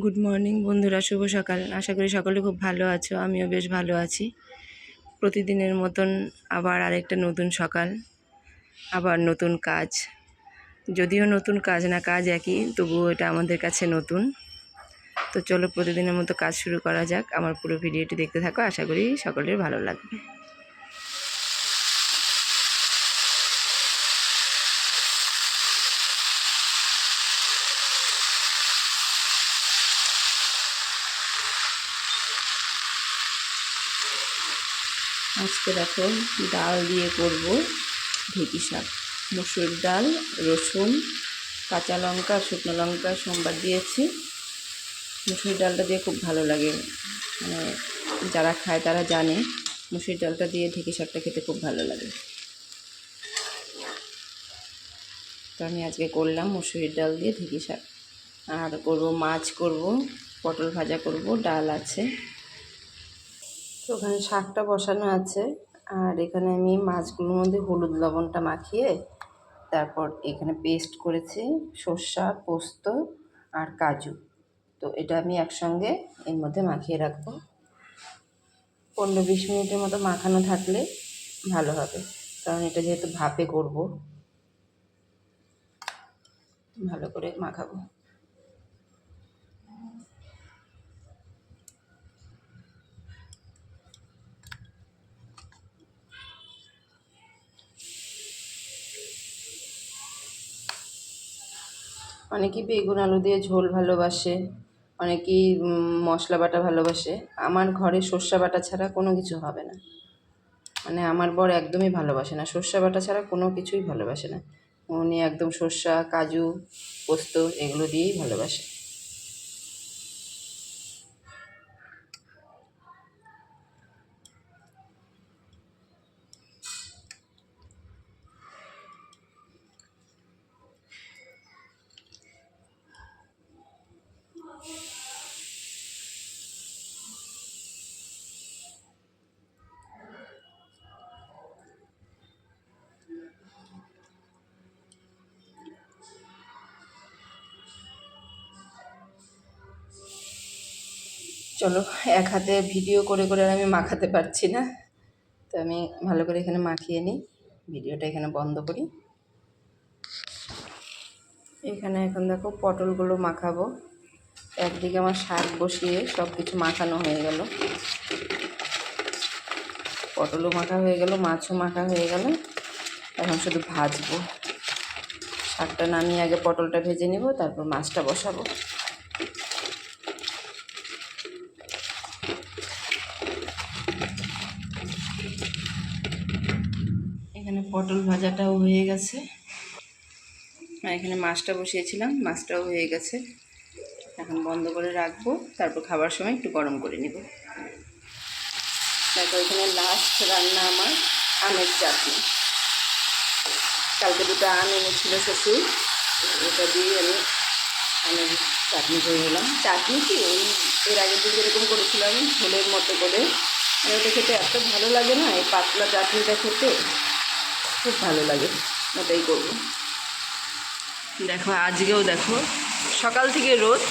Good morning বন্ধুরা, শুভ সকাল। আশা করি সকলে খুব ভালো আছো, আমিও বেশ ভালো আছি। প্রতিদিনের মতন আবার আরেকটা নতুন সকাল, আবার নতুন কাজ। যদিও নতুন কাজ না, কাজ একই, তবুও এটা আমাদের কাছে নতুন। তো চলো প্রতিদিনের মতো কাজ শুরু করা যাক। আমার পুরো ভিডিওটি দেখতে থাকো, আশা করি সকলের ভালো লাগবে। আজকে দেখো ডাল দিয়ে করব ঢেঁকি শাক। মসুর ডাল, রসুন, কাঁচা লঙ্কা, শুকনো লঙ্কা সোমবার দিয়েছি। মুসুর ডালটা দিয়ে খুব ভালো লাগে, মানে যারা খায় তারা জানে মুসুর ডালটা দিয়ে ঢেঁকি শাকটা খেতে খুব ভালো লাগে। তো আমি আজকে করলাম মুসুরির ডাল দিয়ে ঢেঁকি শাক। আর করব মাছ, করব পটল ভাজা, করব ডাল আছে। তো ওখানে শাকটা বসানো আছে, আর এখানে আমি মাছগুলোর মধ্যে হলুদ লবণটা মাখিয়ে তারপর এখানে পেস্ট করেছি সর্ষা, পোস্ত আর কাজু। তো এটা আমি একসঙ্গে এর মধ্যে মাখিয়ে রাখবো। 15-20 মিনিটের মতো মাখানো থাকলে ভালো হবে, কারণ এটা যেহেতু ভাপে করব, ভালো করে মাখাবো। অনেকেই বেগুন আলু দিয়ে ঝোল ভালোবাসে, অনেকেই মশলা বাটা ভালোবাসে। আমার ঘরে সর্ষে বাটা ছাড়া কোনো কিছু হবে না, মানে আমার বর একদমই ভালোবাসে না, সর্ষে বাটা ছাড়া কোনো কিছুই ভালোবাসে না। উনি একদম সর্ষা, কাজু, পোস্ত এগুলো দিয়েই ভালোবাসে। চলো, এক হাতে ভিডিও করে করে আমি মাখাতে পারছি না, তো আমি ভালো করে এখানে মাখিয়ে নিই। ভিডিওটা এখানে বন্ধ করি। এখানে এখন দেখো পটলগুলো মাখাবো। একদিকে আমার শাক বসিয়ে সব কিছু মাখানো হয়ে গেল, পটলও মাখা হয়ে গেল, মাছও মাখা হয়ে গেল। এখন শুধু ভাজবো। শাকটা নামিয়ে আগে পটলটা ভেজে নিব, তারপর মাছটা বসাবো। এখানে পটল ভাজাটাও হয়ে গেছে, আর এখানে মাছটা বসিয়েছিলাম, মাছটাও হয়ে গেছে। এখন বন্ধ করে রাখবো, তারপর খাবার সময় একটু গরম করে নিব। তারপর এখানে লাস্ট রান্না আমার আমের চাটনি। কালকে দুটো আম এনেছিল শ্বশুর, এটা দিয়ে আমি আমের চাটনি করে নিলাম। চাটনি কি ওই এর আগের দিন যেরকম করেছিলাম ঝোলের মতো করে, ওটা খেতে এত ভালো লাগে না, এই পাতলা চাটনিটা খেতে খুব ভালো লাগে, ওটাই করবো। দেখো আজকেও দেখো সকাল থেকে রোদ,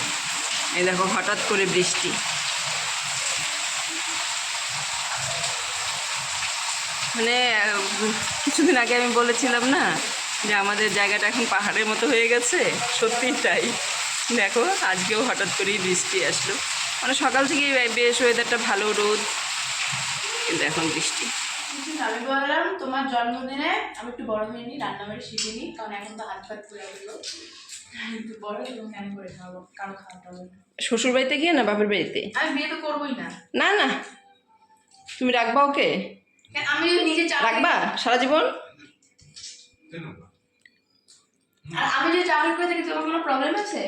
এই দেখো হঠাৎ করে বৃষ্টি। মানে কিছুদিন আগে আমি বলেছিলাম না যে আমাদের জায়গাটা এখন পাহাড়ের মতো হয়ে গেছে, সত্যিই তাই। দেখো আজকেও হঠাৎ করেই বৃষ্টি আসলো, মানে সকাল থেকেই বেশ ওয়েদারটা ভালো, রোদ, কিন্তু এখন বৃষ্টি। আমি বললাম তোমার জন্মদিনে আমি একটু বড় হয়ে নিই, রান্নাবাড়ি শিখে নিই, কারণ এখন তো হাত পাত পুরো গেলো, একটু বড় এবং কেন করে খাবো, কারো খাওয়াটা হবে না। শ্বশুর বাড়িতে গিয়ে না বাপের বাড়িতে? আমি বিয়ে তো করবোই না। না না, তুমি রাখবা ওকে? আমি নিজে রাখবা সারা জীবন? আর আমি যে চাকরি করে থাকি, তোমার কোনো প্রবলেম আছে?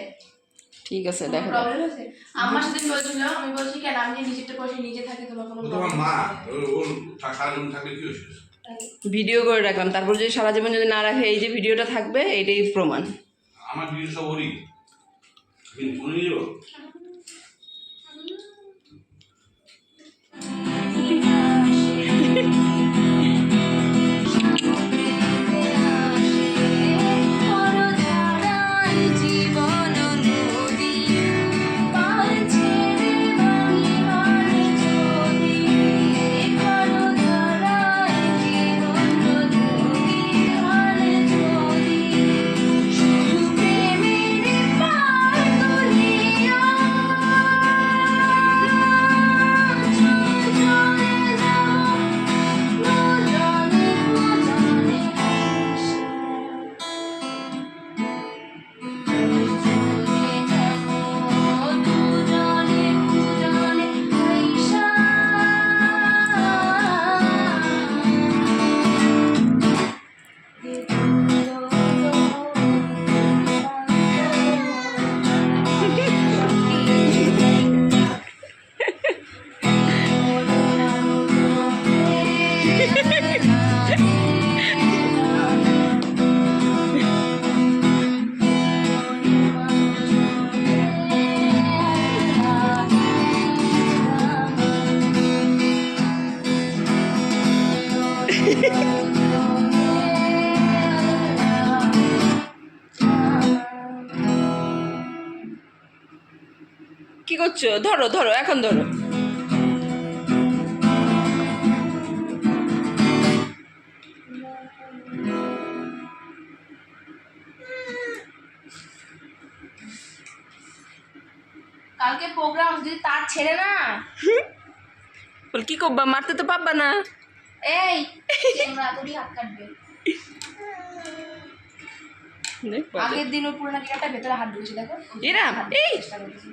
ঠিক আছে, দেখো প্রবলেম আছে। আমার সাথে বলছিল, আমি বলছি কেন আমি নিজেরটা পয়সা নিজে থাকি, তোমার কোনো প্রবলেম আছে? ভিডিও করে রাখলাম, তারপর যদি সারা জীবন যদি না রাখে, এই যে ভিডিওটা থাকবে, এইটাই প্রমাণ। আমার ভিডিও সব ওরই শুনে নিব। কি করছো? ধরো ধরো, এখন ধরো। কালকে প্রোগ্রাম যদি তার ছেড়ে না, বল কি করবা? মারতে তো পারবা না। এই ক্যামেরা তোরই হাত কাটবে। আগের দিন ওর পুরোনো গিরাটা ভেতরে হাত ঢুকেছে, দেখো এরা, এই! চেষ্টা করেছি।